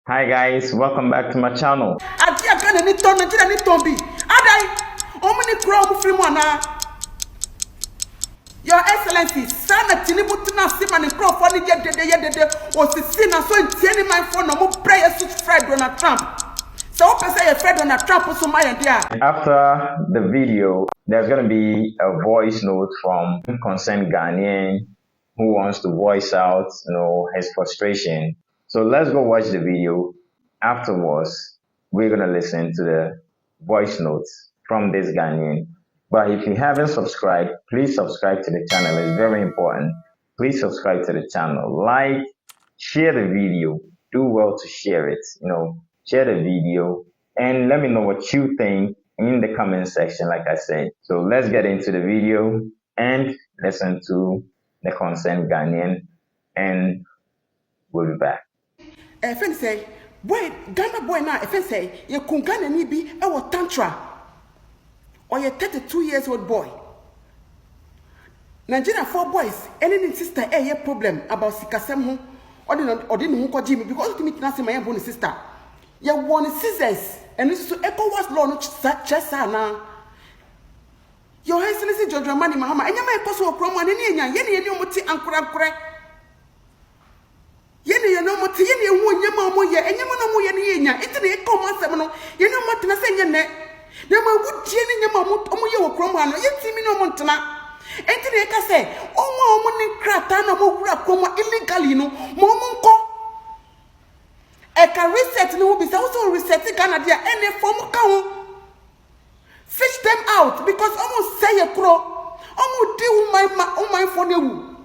Hi guys, welcome back to my channel. Your Excellency, Sana Tinibu Tina Siman and Crawford was the sin and so in telling my phone no more prayer to Fred Donald Trump. So open say Fred Donald Trump was so my idea. After the video, there's gonna be a voice note from concerned Ghanaian who wants to voice out, his frustration. So let's go watch the video. Afterwards, we're gonna listen to the voice notes from this Ghanaian. But if you haven't subscribed, please subscribe to the channel. It's very important. Please subscribe to the channel. Like, share the video. Do well to share it. Share the video and let me know what you think in the comment section, like I said. So let's get into the video and listen to the concerned Ghanaian, and we'll be back. If say, boy, Ghana boy now, if say, you can Ghana ni be a tantra. Or a 32 years old boy. Nigeria 4 boys, any sister a problem about Sikasem or didn't go Jimmy because to me to my own sister. You want scissors and this is to echo was law not just now. Your Excellency George Money Mahama and you may possible from one any muti and crack. Yenny no muti any one yamoya and yamoya it's an echo master. You know what I say your neck. There would jenny your mamma, you cromano, yet see me no montana. Anthony Eka say, oh, morning cratana, mo illegally, no, momonco. Eka reset no be also resetting Canada any form of cow. Fish them out because almost say a crow. Almost deal my phone you.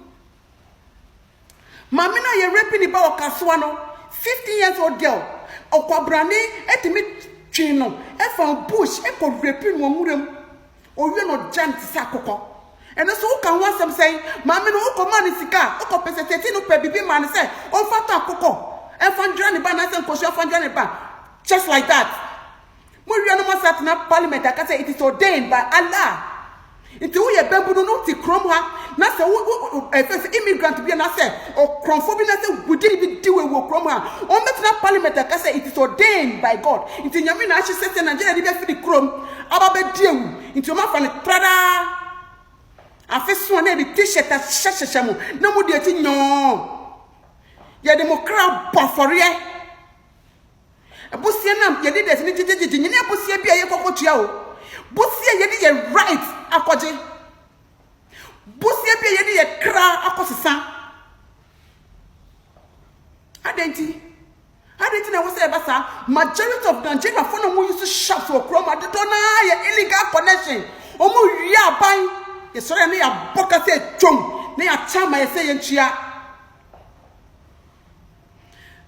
Mamina, you're raping about Caswano, 15 years old girl. Okwabrani, etimit. Chino, if I'm bush, if I'm raping one or you're not jant sakoko. And so can want some say, Mamma no command is car, Oko Pesatino Pebi man say, on Fata Coco, and Fandrani Banas and Kosha Fandrani Ban. Just like that. Muriano sat in a parliament, I can say it is ordained by Allah. Into we a bamboo no to crom her, not a first immigrant to be an asset, or chromophobia, we didn't even do a work from her. On that parliament, I can say it is ordained by God. Into Yamina, she says, and Nigeria, for the chrome, about deal, into my friend, Prada. I first one a t-shirt at Shashamu, no more dear, no. Ya democrat bufferie. A bussianam, you did as you never bussia be a cocotiao. Bussia, you did a right. Akoje busia be yedi ye kra akosesa adenti na wose basa majority of Nigeria for no use shop for chroma de na ye illegal connection omo wi aban ye sore na ya boka se twom na ya chama ye se ye ntua.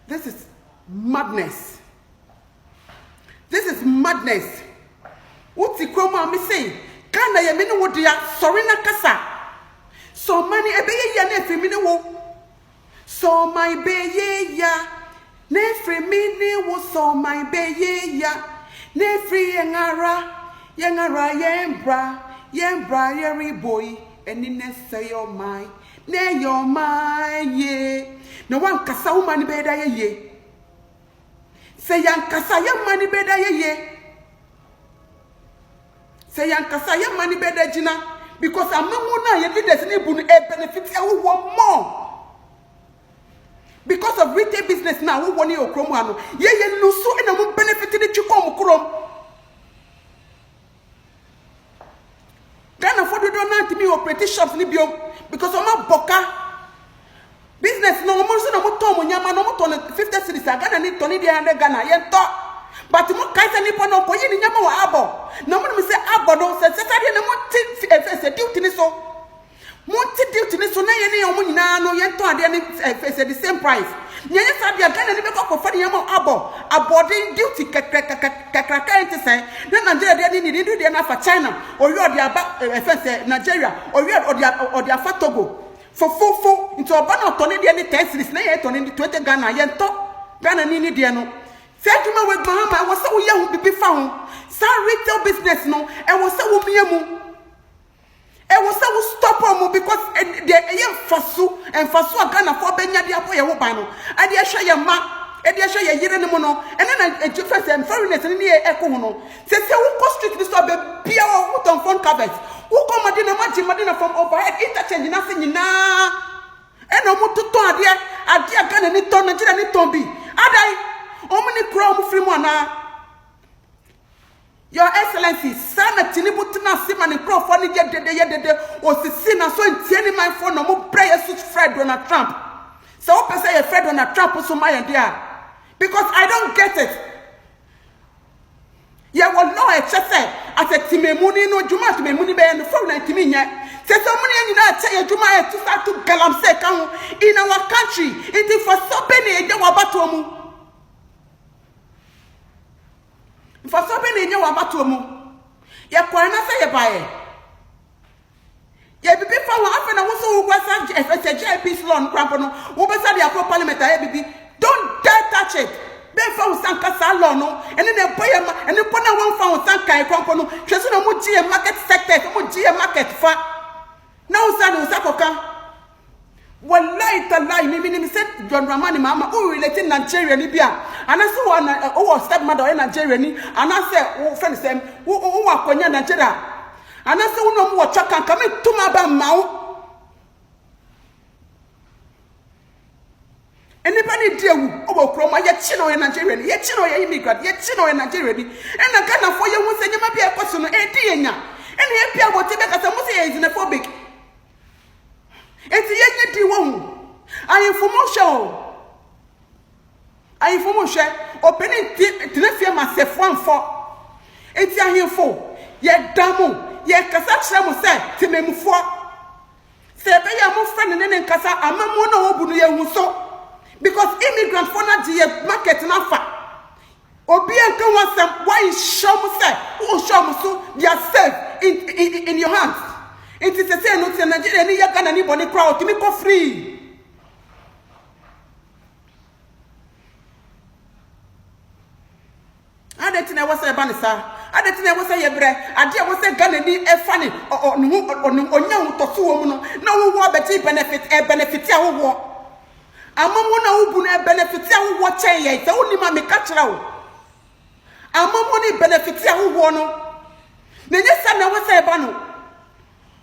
This is madness. What's chroma me say Kana ye mini wo dia sorry na kasa. So many ebeye ya na efrimi ni wo. So my beye ya na efrimi ni wo so my beye ya na efri yengara yembra ye boy eni ne say your mind na your mind ye. No one kasa wo mani be da ye. Say yan kasa ye mani be da ye. Say yankasa ya mani beda jina because amamuna ye leaders ni bunu e benefit ya who want more because of retail business now who want your kromo ano ye lusu ina mu benefit ni chikom krom Ghana for do not me operate shops ni biom because oma boka business no mo so na mo to mo nyama no mo to 50 cities Ghana ni to ni dey Ghana ye to. But mo kaisa ni pono ko yini nyama wa abo na mo say abo no say na mo ti duty ni so na ye ni omo nyina no ye to ade ni the same price nya ye sa dia Ghana ni be ko fa nyama abo abodin duty kakaka enti say na Nigeria de ni do de na fa China o yo de aba Nigeria o yo de afa Togo fo into oba na to ni de ni 10 cities na ye to ni 20 Ghana ye to Ghana ni de no. Feduma with Bahama, was so young to be found. Some retail business, no, and was so miamu. And was so stop on because they are fasu and fasu Ghana for Benya Diapo Yabano. I dare show your ma e dia hwe ye yire ne mo no ene na first and foreigners ni e ko ho no se wo ko street this so be bia wo ton phone covers wo ko madina from overhead interchange na se nyina eno mo toto ade Ghana ni ton Nigeria ni ton bi adai omni kro mo free mo na Your Excellency, sana tinibu tuna sima ni kro for ni dede o sisi na so ntieni man for no mo prayer suit Fred Donald Trump. So what person Fred Donald Trump so my idea? Because I don't get it. Ya will know a chese at a timemuni no juma timemuni be and for 90 minutes. Say somebody you know tell you juma to start to galamse kan in our country. It is for so many e wabatomu. For so many e wabatomu. Ya kwana say ye bae. Ye bibi fa wa afena wo so wo kwasa JP law nkrampo no wo be say the parliament ya bibi don't dare touch it. Be fa wo sanka sa law no ene na boye ma ene pona won fa wo sanka e kwampo no hweso na mo gie market sector mo gie market fa na wo sa no sakoka wallahi tallahi mi say John Ramani mama who related Nigeria ni bia anase wo na wo step mother in Nigeria ni anase wo friend sem wo akonya Nigeria anase wo no mo chaka ka me tuma ba mawo anybody dewu obo kroma ye chino ye Nigeria ye chino ye immigrant ye chino ye Nigeria ni ena Ghana for ye hu se nyama bia ekoso no edi yenya ena ye bia wote be kasa mo se ye xenophobic eti ye nye di wo ayinfomo opening tinefie masefo anfo eti ahimfo ye damu ye kasa kire mo se timemufo se be ya mo friend ne nkasa amamo na obu no ye hu so because immigrant for na die market na fa obi enkan wasem why show mo say who show mo so they are safe in your hands it is say no say Nigeria ni ya Ghana ni boni crowd kimi ko free adetina was say banisa adetina was say yebre ade was say Ghana ni e fani onya hu to so wo no na wo beti benefit ya wo amamu na ubu na benefit ya wo chen ye se woni ma me ka kira wo amamu ni benefit ya wo no na nye sa na wo say ba no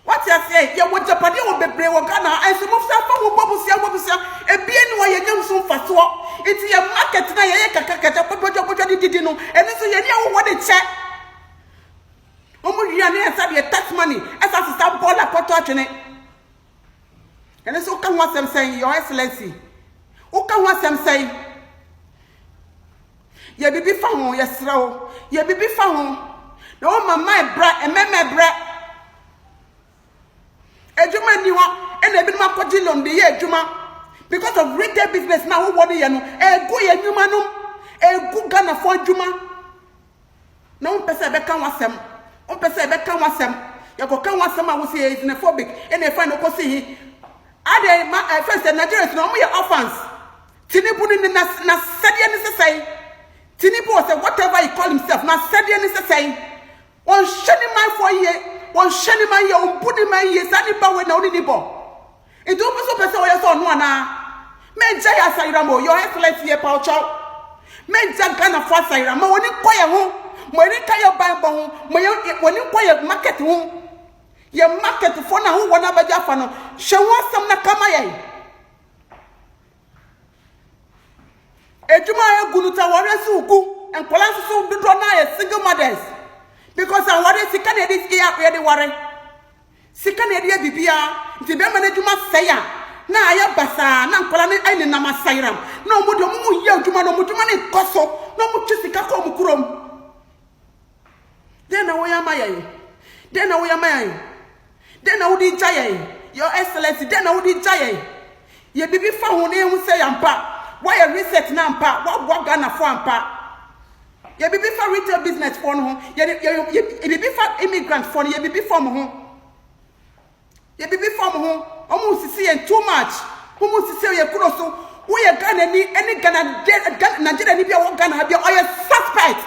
what you say ye wo japade wo bebre wo Ghana enso mo fa fa wo bobusia ebie ni wo ye nyam so mfaso iti ye market na ye kakakata popojo didi no eni so ye ni wo de che omo ria na esa de tax money esa sister bola poto atwene eni so kan wasem say Your Excellency uka wasem say ye bibi fa ho ye sra ho ye bibi fa ho na o mama bra ememe bra ejuma ni ho ena ebi ma koji loan de ye ejuma because of retail business na wo woni ye no egu ye nyuma no egu Ghana for ejuma na o pese be kan wasem ye ko kan wasem a wo say xenophobic ena e fa no ko see ade ma first Nigerians no mo ye orphans Tinibu ni na sadia ni say Tinibu was whatever he call himself na sadia ni say on shani man for ye on shani man ye on budi man ye sani ba we na oni ni bo e do so pese o ye so no na menja ya sayira mo Your Excellency ye pa ocho menja Ghana for sayira mo woni koye ho mo ni kaye ban bo ho mo woni koye market ho ye market for na ho wona ba ja fa no hwe ho asam na kama ye ejuma ya gunuta wore suku enkola so dodo na ye single mothers because an wore sika na dey ya ye dey wore sika na dey bibia nti be man ejuma seya na aya basa na enkola na ai na masairam na omodo mu ye ejuma no muduma na koso na mu twi sika ko mu kurom den na wo ya maye den na wodi jaye Your Excellency den na wodi jaye ye bibi fa ho na hu se yampa why a reset na mpa what Ghana for mpa ye bibi for retail business for no ye bibi for immigrant for ye bibi for mo omo sisi en too much omo sisi ye kuro so wo ye Ghana ni any Ghana Nigeria ni bia wo Ghana bia o ye suspect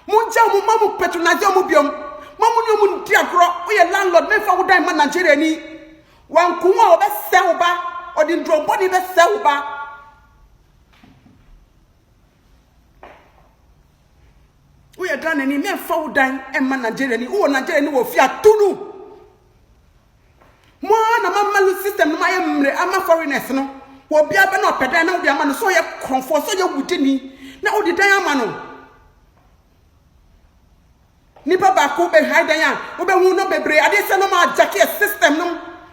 munja mo mamu patronize mo biom mamu ni omu ndi agro wo ye landlord me fa wo dan ma Nigeria ni wan kunwa o be se wo ba o di ndro body be se wo ba Ghana ni me fa udan e ma Nigeria ni wo Nigeria ni wo fi atunu mo na mama system no ma ye mre ama foreigners no wo bia be na opedan na wo bia ma no so ye konfo so ye wudini na wo di dan ama no ni baba ko be haidan ya wo be hu no bebre ade se no ma jackie system no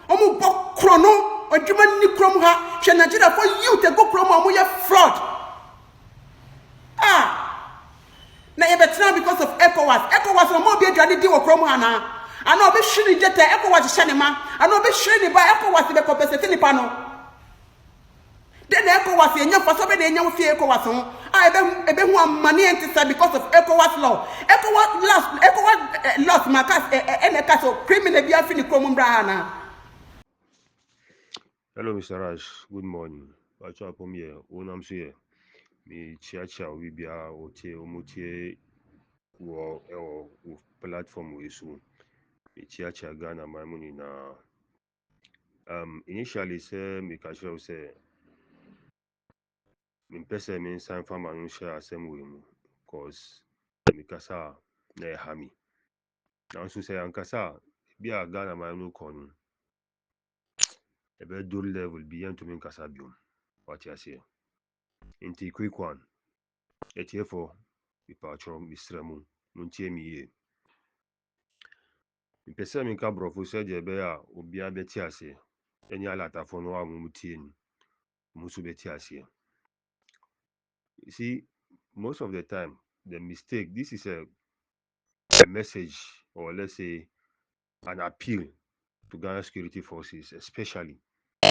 o mu bo kro no odwuma ni krom ha hwe Nigeria for you te go krom o mu ye fraud na ye betra because of ECOWAS no mo bi aduane di wo krom ha na ana obi hwiri jete ECOWAS hye ne ma ana obi hwiri ne ba ECOWAS be compensate ni pa no de na ECOWAS enya fa so be na enya wo fie ECOWAS ho ebe hu amane entisa because of ECOWAS law ECOWAS lost makas eneka so criminal bi afi ni krom mbra ha na. Hello, Mr. Raj. Good morning. What's up, here? I'm here. Me chia we be omutie wo platform we so. Me chia Ghana my money na. Initially say me kasho say me pese me sign farm and share same way mu cause me kasa na hami. Now so say ankasa be a Ghana my no kono. Ebe do level beyond to me kasa biom. What you say? Into quick one. Etiefo mipatro misremu nuntie mi ye. Mpese mi ka brofo se je be a obia beti ase. Eni ala tafo no a mutie ni. Musu beti ase. You see, most of the time, the mistake, this is a message, or let's say an appeal to Ghana security forces, especially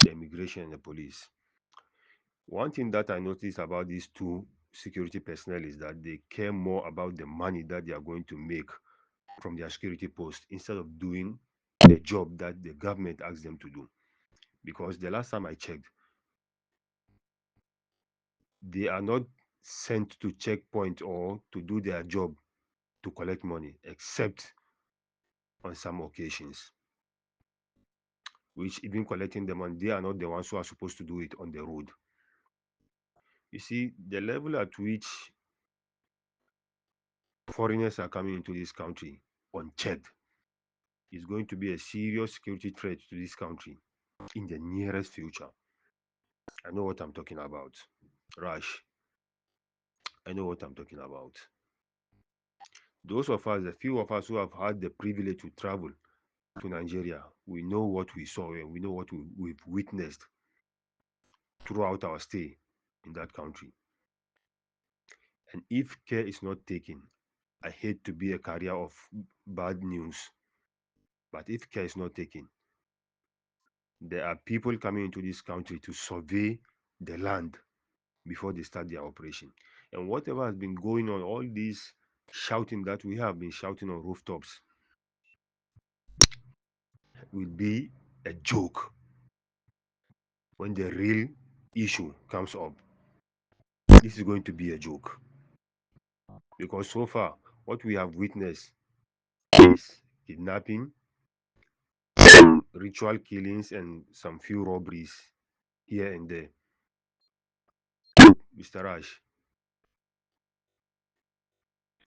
the immigration and the police. One thing that I noticed about these two security personnel is that they care more about the money that they are going to make from their security post instead of doing the job that the government asked them to do. Because the last time I checked, they are not sent to checkpoint or to do their job to collect money, except on some occasions, which even collecting the money, they are not the ones who are supposed to do it on the road. You see, the level at which foreigners are coming into this country unchecked is going to be a serious security threat to this country in the nearest future. I know what I'm talking about. Rush. I know what I'm talking about. Those of us, the few of us who have had the privilege to travel to Nigeria, we know what we saw and we know what we've witnessed throughout our stay in that country. And if care is not taken, I hate to be a carrier of bad news, but if care is not taken, there are people coming into this country to survey the land before they start their operation. And whatever has been going on, all this shouting that we have been shouting on rooftops, will be a joke when the real issue comes up. This is going to be a joke because so far, what we have witnessed is kidnapping, ritual killings, and some few robberies here and there. Mr. Rash,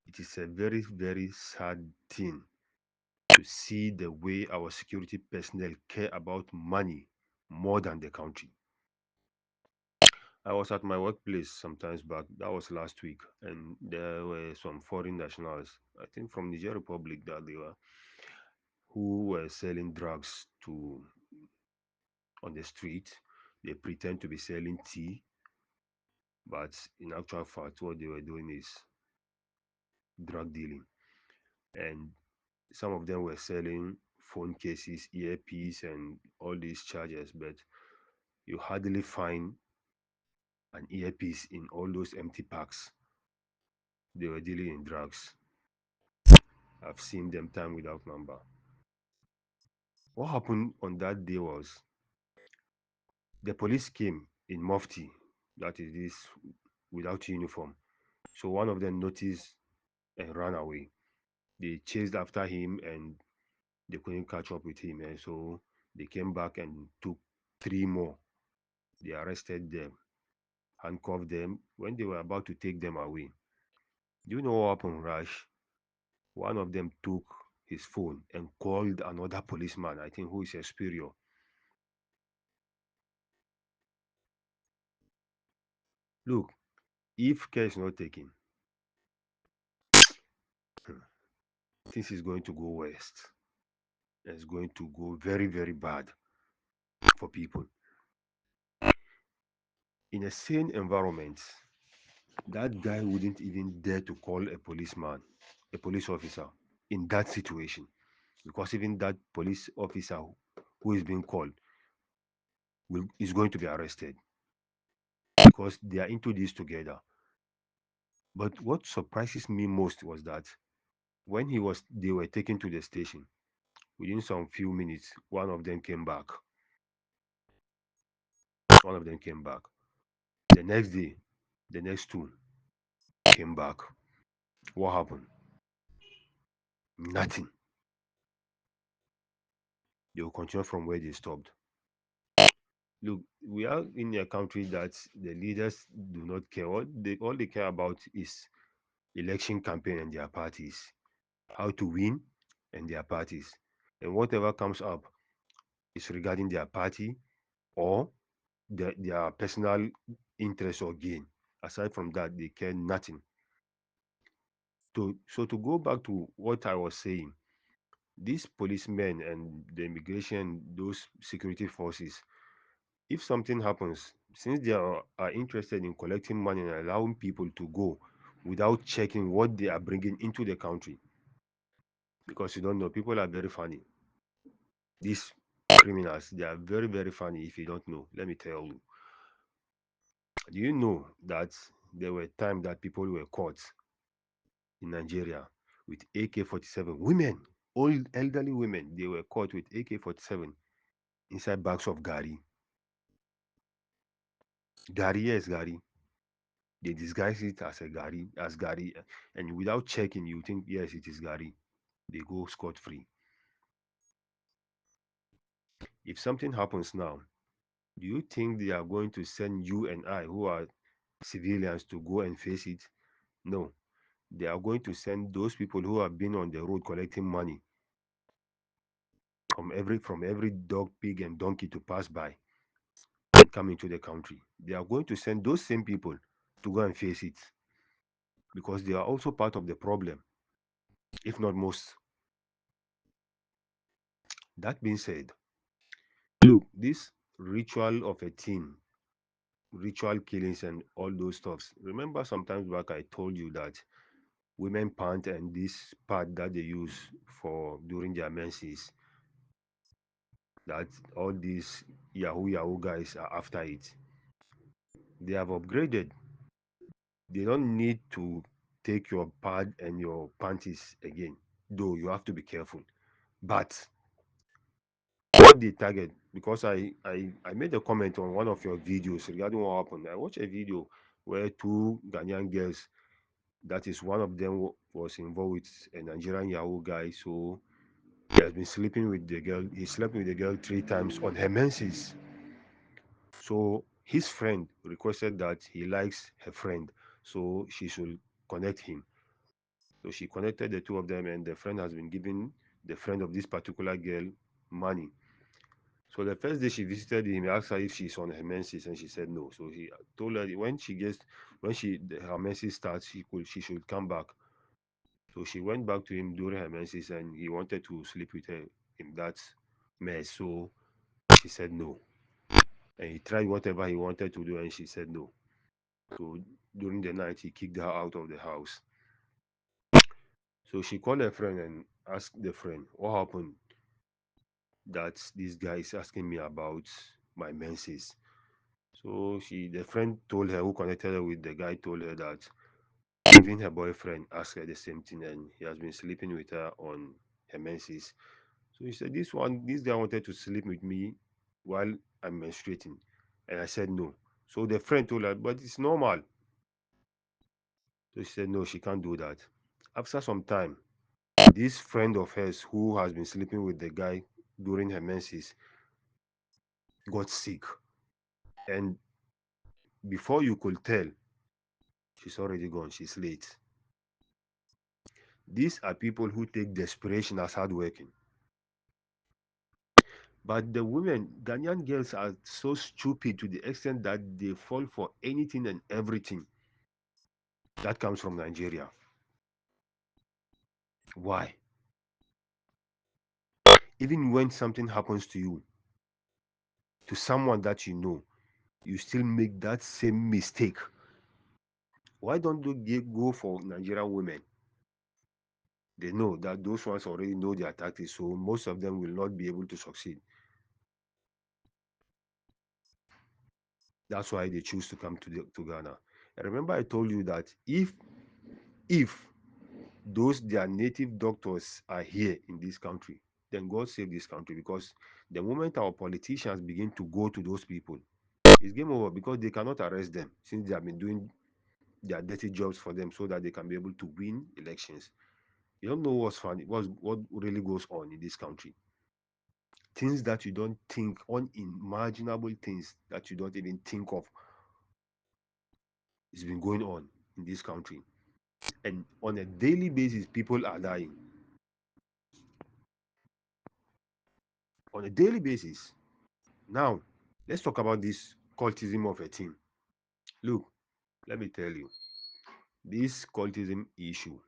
it is a very, very sad thing to see the way our security personnel care about money more than the country. I was at my workplace sometimes back, that was last week, and there were some foreign nationals, I think from Niger Republic, that they were, who were selling drugs to on the street. They pretend to be selling tea, but in actual fact, what they were doing is drug dealing. And some of them were selling phone cases, earpiece, and all these chargers, but you hardly find an earpiece in all those empty packs. They were dealing in drugs. I've seen them time without number. What happened on that day was the police came in mufti, that is this without uniform. So one of them noticed and ran away. They chased after him and they couldn't catch up with him. And so they came back and took three more. They arrested them, handcuffed them when they were about to take them away. Do you know what happened, Rash? One of them took his phone and called another policeman, I think, who is a superior. Look, if care is not taken, things is going to go west. It's going to go very, very bad for people. In a sane environment, that guy wouldn't even dare to call a policeman, a police officer, in that situation. Because even that police officer who is being called is going to be arrested because they are into this together. But what surprises me most was that when they were taken to the station, within some few minutes, one of them came back. One of them came back. The next day, the next two came back. What happened? Nothing. They will continue from where they stopped. Look, we are in a country that the leaders do not care. All they care about is election campaign and their parties, how to win and their parties. And whatever comes up is regarding their party or their personal interest or gain. Aside from that, they care nothing. So to go back to what I was saying, these policemen and the immigration, those security forces, if something happens, since they are interested in collecting money and allowing people to go without checking what they are bringing into the country, because you don't know, people are very funny. These criminals, they are very, very funny if you don't know. Let me tell you. Do you know that there were times that people were caught in Nigeria with AK-47? Women, old elderly women, they were caught with AK-47 inside bags of gari. Gari, yes, gari. They disguise it as gari, and without checking, you think yes, it is gari. They go scot free. If something happens now, do you think they are going to send you and I, who are civilians, to go and face it? No, they are going to send those people who have been on the road collecting money from every dog, pig, and donkey to pass by and come into the country. They are going to send those same people to go and face it because they are also part of the problem, if not most. That being said, look, this ritual of a teen, ritual killings, and all those stuffs. Remember, sometimes back I told you that women pant and this pad that they use for during their menses, that all these Yahoo guys are after it. They have upgraded. They don't need to take your pad and your panties again, though you have to be careful. But what they target, because I made a comment on one of your videos regarding what happened. I watched a video where two Ghanaian girls, that is one of them was involved with a Nigerian Yahoo guy. So he has been sleeping with the girl. He slept with the girl 3 times on her menses. So his friend requested that he likes her friend, so she should connect him. So she connected the two of them, and the friend has been giving the friend of this particular girl money. So the first day she visited him, he asked her if she's on her menses, and she said no. So he told her her menses starts, she should come back. So she went back to him during her menses, and he wanted to sleep with her in that mess. So she said no, and he tried whatever he wanted to do, and she said no. So during the night, he kicked her out of the house. So she called her friend and asked the friend what happened, that this guy is asking me about my menses. So the friend told her, who connected her with the guy, told her that even her boyfriend asked her the same thing, and he has been sleeping with her on her menses. So he said, this guy wanted to sleep with me while I'm menstruating, and I said no. So the friend told her, but it's normal. So she said no, she can't do that. After some time, this friend of hers who has been sleeping with the guy during her menses got sick, and before you could tell, she's already gone. She's late. These are people who take desperation as hardworking. But the women, Ghanaian girls, are so stupid to the extent that they fall for anything and everything that comes from Nigeria. Why? Even when something happens to you, to someone that you know, you still make that same mistake. Why don't you go for Nigerian women? They know that those ones already know their tactics, so most of them will not be able to succeed. That's why they choose to come to Ghana. And remember, I told you that if those their native doctors are here in this country, then God save this country, because the moment our politicians begin to go to those people, it's game over, because they cannot arrest them since they have been doing their dirty jobs for them so that they can be able to win elections. You don't know what's funny, what really goes on in this country. Things that you don't think, unimaginable things that you don't even think of, has been going on in this country. And on a daily basis, people are dying. On a daily basis. Now, let's talk about this cultism of a team. Look, let me tell you, this cultism issue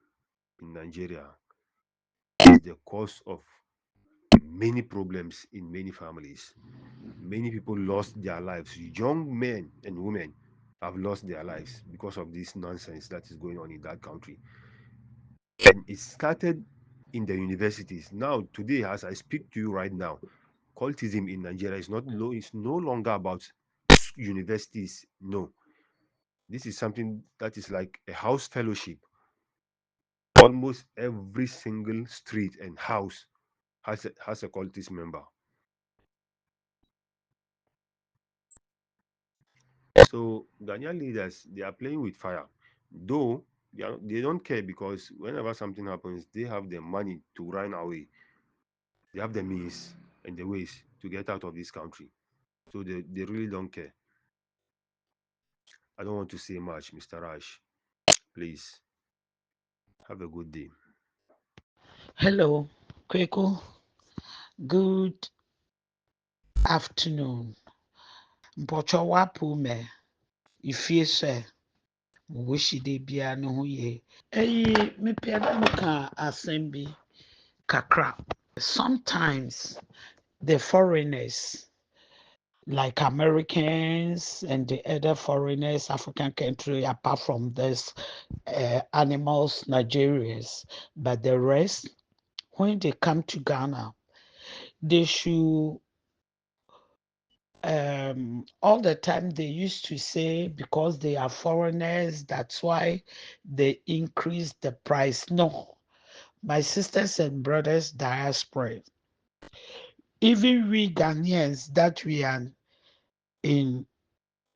in Nigeria is the cause of many problems in many families. Many people lost their lives. Young men and women have lost their lives because of this nonsense that is going on in that country. And it started in the universities. Now, today, as I speak to you right now, cultism in Nigeria is not low, it's no longer about universities. No. This is something that is like a house fellowship. Almost every single street and house has a cultist member. So Ghanaian leaders, they are playing with fire. Though they don't care, because whenever something happens, they have the money to run away. They have the means and the ways to get out of this country. So they really don't care. I don't want to say much, Mr. Rash. Please have a good day. Hello, Kweku. Good afternoon. Mpɔtɔ wapo me. Ifie sɛ wishi de bia no ho ye. Mepɛ na meka asɛm bi kakra. Sometimes the foreigners, like Americans and the other foreigners, African country, apart from this animals, Nigerians, but the rest, when they come to Ghana, they should all the time they used to say because they are foreigners, that's why they increase the price. No, my sisters and brothers, diaspora, even we Ghanaians that we are in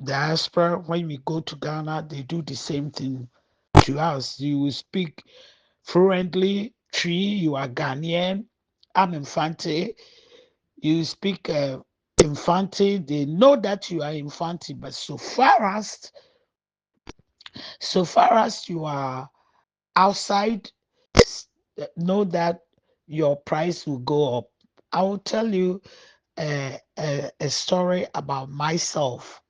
diaspora, when we go to Ghana, they do the same thing to us. You will speak fluently. Tree, you are Ghanaian. I'm Infante. You speak Infante. They know that you are Infante, but so far as you are outside, know that your price will go up. I will tell you a story about myself.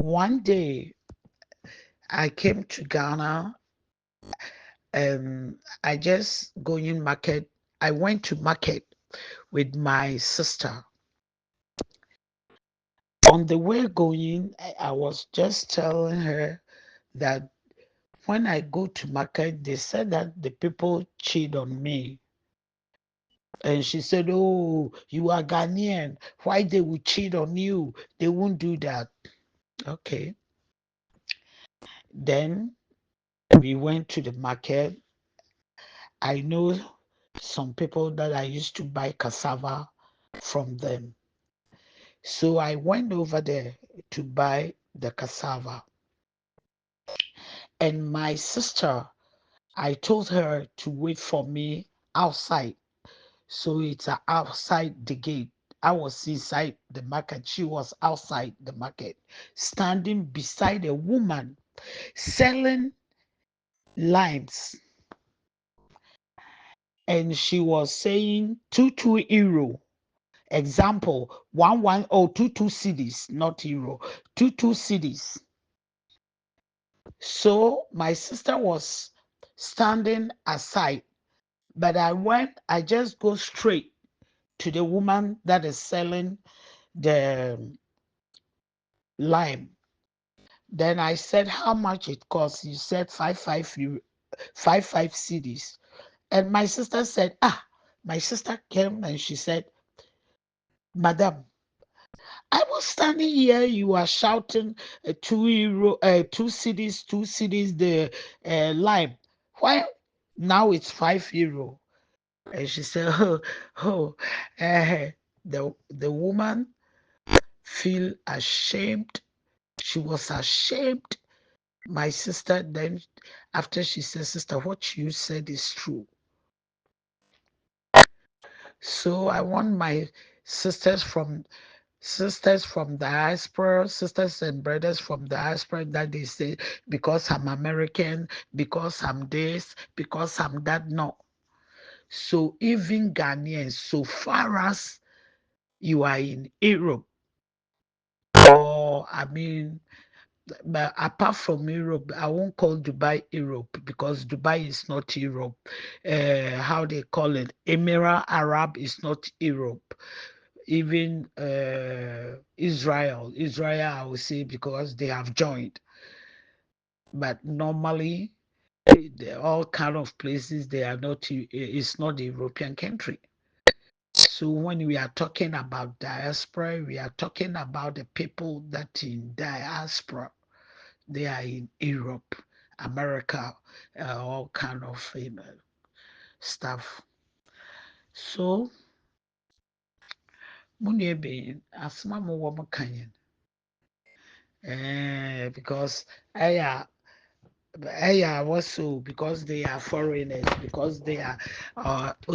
One day I came to Ghana. I just going market. I went to market with my sister. On the way going, I was just telling her that when I go to market, they said that the people cheat on me. And she said, "Oh, you are Ghanaian. Why they would cheat on you? They won't do that." Okay. Then we went to the market. I know some people that I used to buy cassava from them. So I went over there to buy the cassava. And my sister, I told her to wait for me outside. So it's outside the gate. I was inside the market. She was outside the market, standing beside a woman selling limes. and she was saying 22 euro. Example, 1122 cedis, not euro, 22 cedis. So my sister was standing aside, but I just go straight to the woman that is selling the lime. Then I said, how much it costs? You said 55 cedis. And my sister said, my sister came and she said, Madam, I was standing here, you are shouting 2 euro, 2 cedis, the lime. Why now it's 5 euro? And she said, the woman feel ashamed. She was ashamed. My sister then, after she said, sister, what you said is true. So I want my sisters from diaspora, sisters and brothers from diaspora that they say, because I'm American, because I'm this, because I'm that. No. So even Ghanaians, so far as you are in Europe, or I mean, but apart from Europe, I won't call Dubai Europe because Dubai is not Europe. How they call it, Emirate Arab is not Europe. Even Israel, I would say because they have joined. But normally, all kind of places they are not. It's not a European country. So when we are talking about diaspora, we are talking about the people that in diaspora. They are in Europe, America, all kind of stuff. So, muni be asma mo wo kanyen. Because I also because they are foreigners, because they are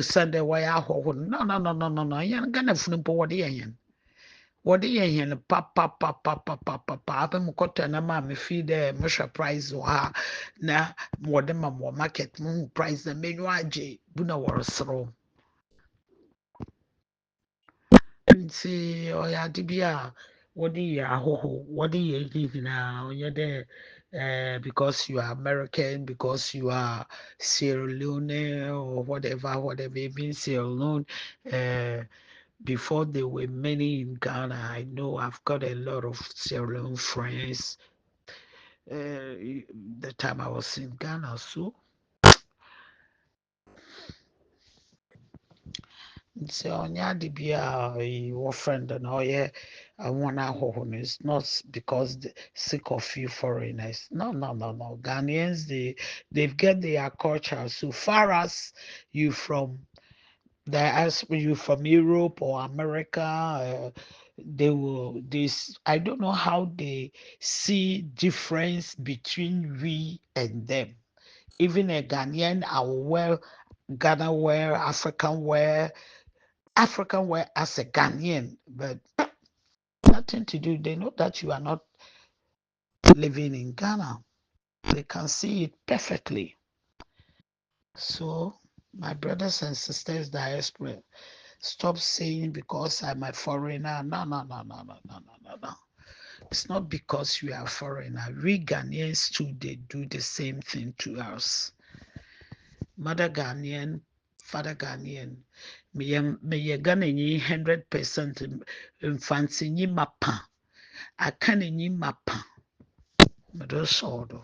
Sunday why no. Yan gana funu po wadi yan. Wɔde yɛn hɛn papapapapapa abɛ mu kɔtɔ na maa me fi dɛ mehwɛ price wɔ ha na wɔde ma wɔ market mu hu price na m'enyiwa agye bu na wɔreserew nti ɔyɛ ade bi a wɔde yɛ ahɔho wɔde yɛ ne nyinaa ɔnyɛ dɛ because you are American, because you are Sierra Leone or whatever, even Sierra Leone, before there were many in Ghana. I know I've got a lot of Sierra Leone friends. The time I was in Ghana, so it's onyadi bia your friend and oh yeah, I wanna hold it's not because the sick of you foreigners. No. Ghanaians they've got their culture. So far as you from you from Europe or America, they will this I don't know how they see difference between we and them. Even a Ghanaian, I will wear Ghana wear, African wear as a Ghanaian, but nothing to do. They know that you are not living in Ghana. They can see it perfectly. So, my brothers and sisters, diaspora, stop saying because I'm a foreigner. No. It's not because you are a foreigner. We Ghanaians too, they do the same thing to us. Mother Ghanaian, father Ghanaian. Meyɛ Ghananyi 100% mfansinyi mapa. Aka n'enyi mapa. Mede sɔɔ do.